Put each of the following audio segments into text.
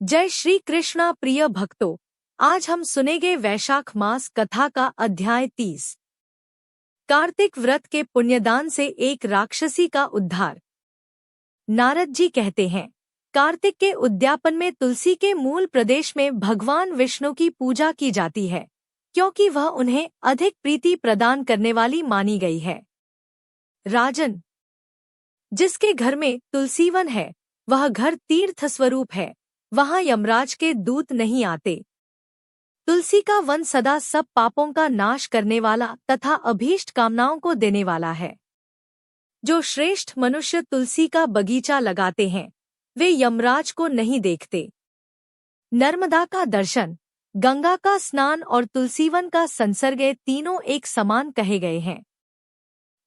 जय श्री कृष्णा प्रिय भक्तों, आज हम सुनेंगे वैशाख मास कथा का अध्याय 30। कार्तिक व्रत के पुण्यदान से एक राक्षसी का उद्धार। नारद जी कहते हैं, कार्तिक के उद्यापन में तुलसी के मूल प्रदेश में भगवान विष्णु की पूजा की जाती है, क्योंकि वह उन्हें अधिक प्रीति प्रदान करने वाली मानी गई है। राजन, जिसके घर में तुलसीवन है, वह घर तीर्थ स्वरूप है, वहां यमराज के दूत नहीं आते। तुलसी का वन सदा सब पापों का नाश करने वाला तथा अभीष्ट कामनाओं को देने वाला है। जो श्रेष्ठ मनुष्य तुलसी का बगीचा लगाते हैं, वे यमराज को नहीं देखते। नर्मदा का दर्शन, गंगा का स्नान और तुलसीवन का संसर्ग तीनों एक समान कहे गए हैं।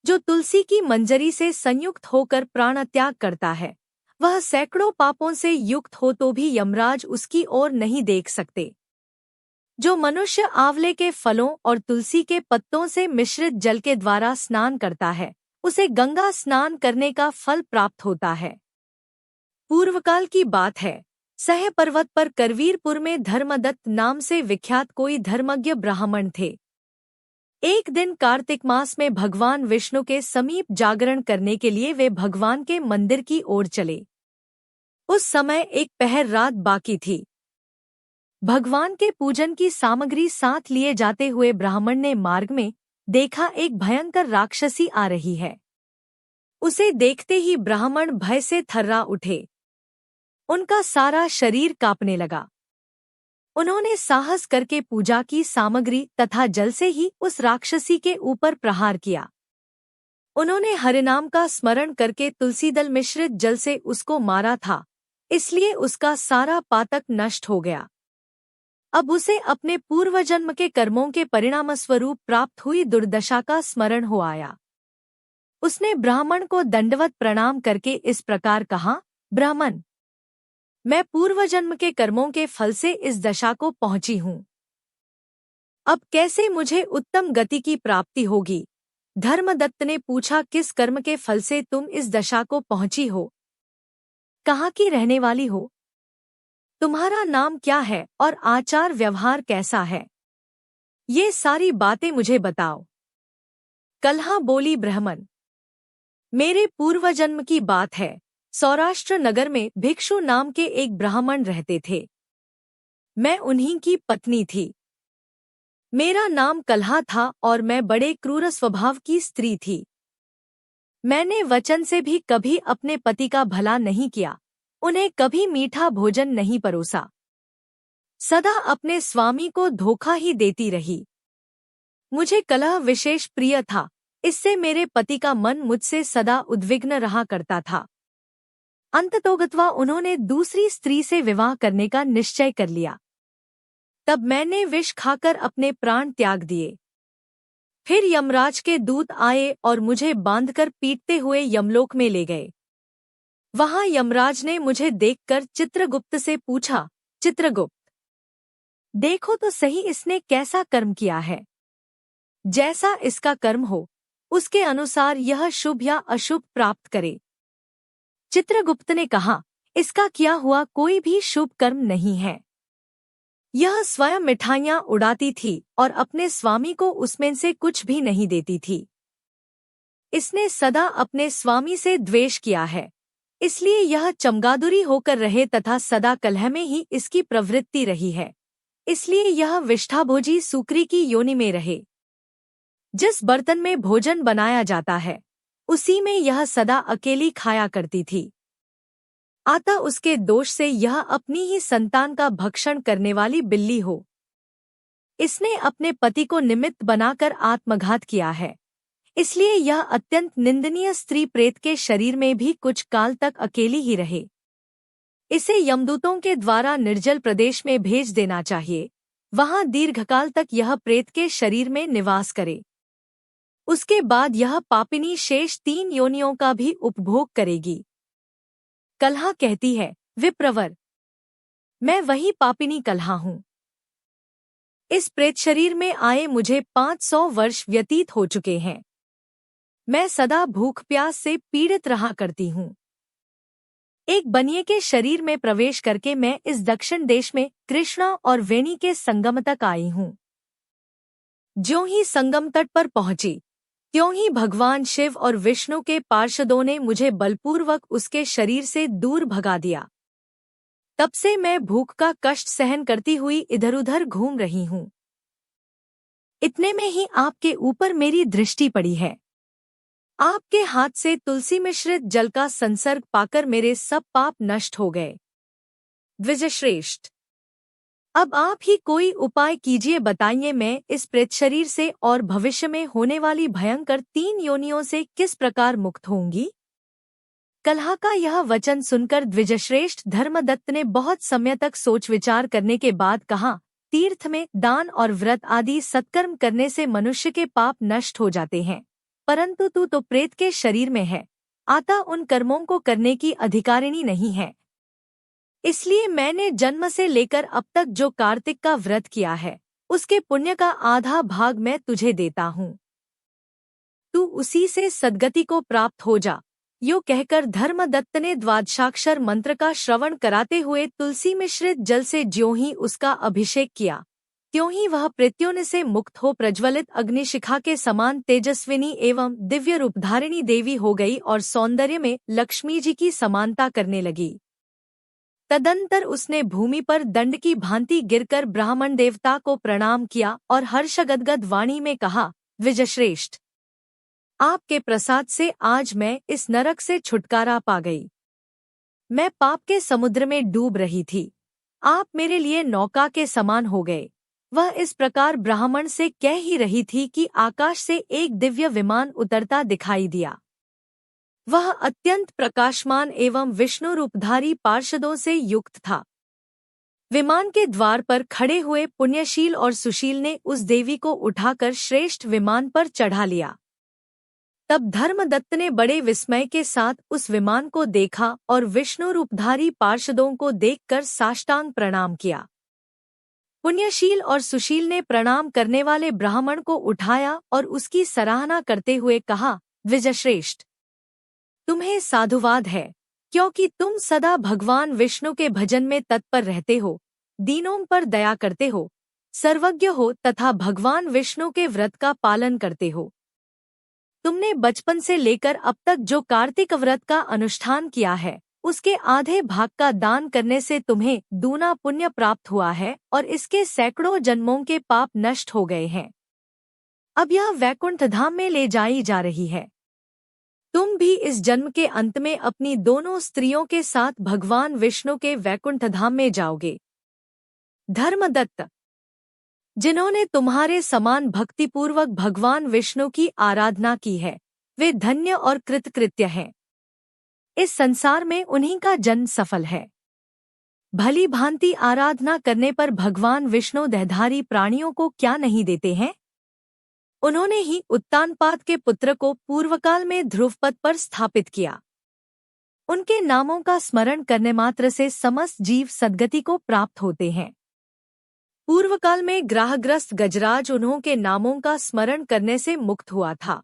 जो तुलसी की मंजरी से संयुक्त होकर प्राणत्याग करता है, वह सैकड़ों पापों से युक्त हो तो भी यमराज उसकी ओर नहीं देख सकते। जो मनुष्य आंवले के फलों और तुलसी के पत्तों से मिश्रित जल के द्वारा स्नान करता है, उसे गंगा स्नान करने का फल प्राप्त होता है। पूर्वकाल की बात है, सह पर्वत पर करवीरपुर में धर्मदत्त नाम से विख्यात कोई धर्मज्ञ ब्राह्मण थे। एक दिन कार्तिक मास में भगवान विष्णु के समीप जागरण करने के लिए वे भगवान के मंदिर की ओर चले। उस समय एक पहर रात बाकी थी। भगवान के पूजन की सामग्री साथ लिए जाते हुए ब्राह्मण ने मार्ग में देखा, एक भयंकर राक्षसी आ रही है। उसे देखते ही ब्राह्मण भय से थर्रा उठे। उनका सारा शरीर कांपने लगा। उन्होंने साहस करके पूजा की सामग्री तथा जल से ही उस राक्षसी के ऊपर प्रहार किया। उन्होंने हरिनाम का स्मरण करके तुलसीदल मिश्रित जल से उसको मारा था, इसलिए उसका सारा पातक नष्ट हो गया। अब उसे अपने पूर्वजन्म के कर्मों के परिणामस्वरूप प्राप्त हुई दुर्दशा का स्मरण हो आया। उसने ब्राह्मण को दंडवत प्रणाम करके इस प्रकार कहा, ब्राह्मण, मैं पूर्वजन्म के कर्मों के फल से इस दशा को पहुंची हूँ। अब कैसे मुझे उत्तम गति की प्राप्ति होगी? धर्मदत्त ने पूछा, किस कर्म के फल से तुम इस दशा को पहुंची हो? कहाँ की रहने वाली हो? तुम्हारा नाम क्या है और आचार व्यवहार कैसा है? ये सारी बातें मुझे बताओ। कल्हा बोली, ब्राह्मण, मेरे पूर्वजन्म की बात है। सौराष्ट्र नगर में भिक्षु नाम के एक ब्राह्मण रहते थे। मैं उन्हीं की पत्नी थी। मेरा नाम कल्हा था और मैं बड़े क्रूर स्वभाव की स्त्री थी। मैंने वचन से भी कभी अपने पति का भला नहीं किया, उन्हें कभी मीठा भोजन नहीं परोसा। सदा अपने स्वामी को धोखा ही देती रही। मुझे कलह विशेष प्रिय था, इससे मेरे पति का मन मुझसे सदा उद्विग्न रहा करता था। अंततोगत्वा उन्होंने दूसरी स्त्री से विवाह करने का निश्चय कर लिया। तब मैंने विष खाकर अपने प्राण त्याग दिए। फिर यमराज के दूत आए और मुझे बांधकर पीटते हुए यमलोक में ले गए। वहां यमराज ने मुझे देखकर चित्रगुप्त से पूछा, चित्रगुप्त, देखो तो सही इसने कैसा कर्म किया है। जैसा इसका कर्म हो, उसके अनुसार यह शुभ या अशुभ प्राप्त करे। चित्रगुप्त ने कहा, इसका किया हुआ कोई भी शुभ कर्म नहीं है। यह स्वयं मिठाइयाँ उड़ाती थी और अपने स्वामी को उसमें से कुछ भी नहीं देती थी। इसने सदा अपने स्वामी से द्वेष किया है, इसलिए यह चमगादुरी होकर रहे तथा सदा कलह में ही इसकी प्रवृत्ति रही है, इसलिए यह विष्ठाभोजी सूकरी की योनि में रहे। जिस बर्तन में भोजन बनाया जाता है, उसी में यह सदा अकेली खाया करती थी। अतः उसके दोष से यह अपनी ही संतान का भक्षण करने वाली बिल्ली हो। इसने अपने पति को निमित्त बनाकर आत्मघात किया है, इसलिए यह अत्यंत निंदनीय स्त्री प्रेत के शरीर में भी कुछ काल तक अकेली ही रहे। इसे यमदूतों के द्वारा निर्जल प्रदेश में भेज देना चाहिए, वहां दीर्घकाल तक यह प्रेत के शरीर में निवास करे। उसके बाद यह पापिनी शेष 3 योनियों का भी उपभोग करेगी। कल्हा कहती है, विप्रवर, मैं वही पापिनी कल्हा हूँ। इस प्रेत शरीर में आए मुझे 500 वर्ष व्यतीत हो चुके हैं। मैं सदा भूख प्यास से पीड़ित रहा करती हूँ। एक बनिए के शरीर में प्रवेश करके मैं इस दक्षिण देश में कृष्णा और वेणी के संगम तक आई हूँ। ज्यों ही संगम तट पर पहुंची, त्यों ही भगवान शिव और विष्णु के पार्षदों ने मुझे बलपूर्वक उसके शरीर से दूर भगा दिया। तब से मैं भूख का कष्ट सहन करती हुई इधर उधर घूम रही हूँ। इतने में ही आपके ऊपर मेरी दृष्टि पड़ी है। आपके हाथ से तुलसी मिश्रित जल का संसर्ग पाकर मेरे सब पाप नष्ट हो गए। द्विजश्रेष्ठ, अब आप ही कोई उपाय कीजिए, बताइए मैं इस प्रेत शरीर से और भविष्य में होने वाली भयंकर 3 योनियों से किस प्रकार मुक्त होंगी। कलह का यह वचन सुनकर द्विजश्रेष्ठ धर्मदत्त ने बहुत समय तक सोच विचार करने के बाद कहा, तीर्थ में दान और व्रत आदि सत्कर्म करने से मनुष्य के पाप नष्ट हो जाते हैं, परंतु तू तो प्रेत के शरीर में है, अतः उन कर्मों को करने की अधिकारिणी नहीं है। इसलिए मैंने जन्म से लेकर अब तक जो कार्तिक का व्रत किया है, उसके पुण्य का आधा भाग मैं तुझे देता हूँ। तू उसी से सद्गति को प्राप्त हो जा। यो कहकर धर्मदत्त ने द्वादशाक्षर मंत्र का श्रवण कराते हुए तुलसी मिश्रित जल से ज्यों ही उसका अभिषेक किया, त्यों ही वह प्रत्युन से मुक्त हो प्रज्वलित अग्निशिखा के समान तेजस्विनी एवं दिव्य रूपधारिणी देवी हो गई और सौंदर्य में लक्ष्मी जी की समानता करने लगी। तदंतर उसने भूमि पर दंड की भांति गिरकर ब्राह्मण देवता को प्रणाम किया और हर्षगदगद वाणी में कहा, द्विजश्रेष्ठ, आपके प्रसाद से आज मैं इस नरक से छुटकारा पा गई। मैं पाप के समुद्र में डूब रही थी, आप मेरे लिए नौका के समान हो गए। वह इस प्रकार ब्राह्मण से कह ही रही थी कि आकाश से एक दिव्य विमान उतरता दिखाई दिया। वह अत्यंत प्रकाशमान एवं विष्णु रूपधारी पार्षदों से युक्त था। विमान के द्वार पर खड़े हुए पुण्यशील और सुशील ने उस देवी को उठाकर श्रेष्ठ विमान पर चढ़ा लिया। तब धर्मदत्त ने बड़े विस्मय के साथ उस विमान को देखा और विष्णु रूपधारी पार्षदों को देखकर साष्टांग प्रणाम किया। पुण्यशील और सुशील ने प्रणाम करने वाले ब्राह्मण को उठाया और उसकी सराहना करते हुए कहा, द्विजश्रेष्ठ, तुम्हें साधुवाद है, क्योंकि तुम सदा भगवान विष्णु के भजन में तत्पर रहते हो, दीनों पर दया करते हो, सर्वज्ञ हो तथा भगवान विष्णु के व्रत का पालन करते हो। तुमने बचपन से लेकर अब तक जो कार्तिक व्रत का अनुष्ठान किया है, उसके आधे भाग का दान करने से तुम्हें दूना पुण्य प्राप्त हुआ है और इसके सैकड़ों जन्मों के पाप नष्ट हो गए हैं। अब यह वैकुंठ धाम में ले जाई जा रही है। तुम भी इस जन्म के अंत में अपनी दोनों स्त्रियों के साथ भगवान विष्णु के वैकुंठ धाम में जाओगे। धर्मदत्त, जिन्होंने तुम्हारे समान भक्तिपूर्वक भगवान विष्णु की आराधना की है, वे धन्य और कृतकृत्य हैं। इस संसार में उन्हीं का जन्म सफल है। भली भांति आराधना करने पर भगवान विष्णु देहधारी प्राणियों को क्या नहीं देते हैं। उन्होंने ही उत्तानपाद के पुत्र को पूर्वकाल में ध्रुवपद पर स्थापित किया। उनके नामों का स्मरण करने मात्र से समस्त जीव सद्गति को प्राप्त होते हैं। पूर्वकाल में ग्राहग्रस्त गजराज उन्हों के नामों का स्मरण करने से मुक्त हुआ था।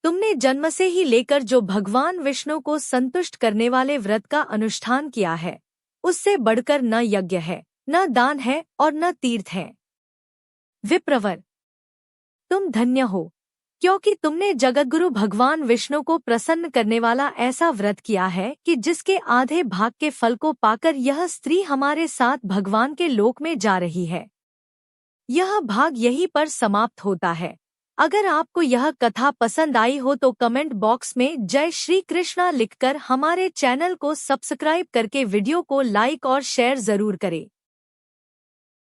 तुमने जन्म से ही लेकर जो भगवान विष्णु को संतुष्ट करने वाले व्रत का अनुष्ठान किया है, उससे बढ़कर न यज्ञ है, न दान है और न तीर्थ है। विप्रवर, तुम धन्य हो, क्योंकि तुमने जगतगुरु भगवान विष्णु को प्रसन्न करने वाला ऐसा व्रत किया है कि जिसके आधे भाग के फल को पाकर यह स्त्री हमारे साथ भगवान के लोक में जा रही है। यह भाग यहीं पर समाप्त होता है। अगर आपको यह कथा पसंद आई हो तो कमेंट बॉक्स में जय श्री कृष्णा लिखकर हमारे चैनल को सब्सक्राइब करके वीडियो को लाइक और शेयर जरूर करें।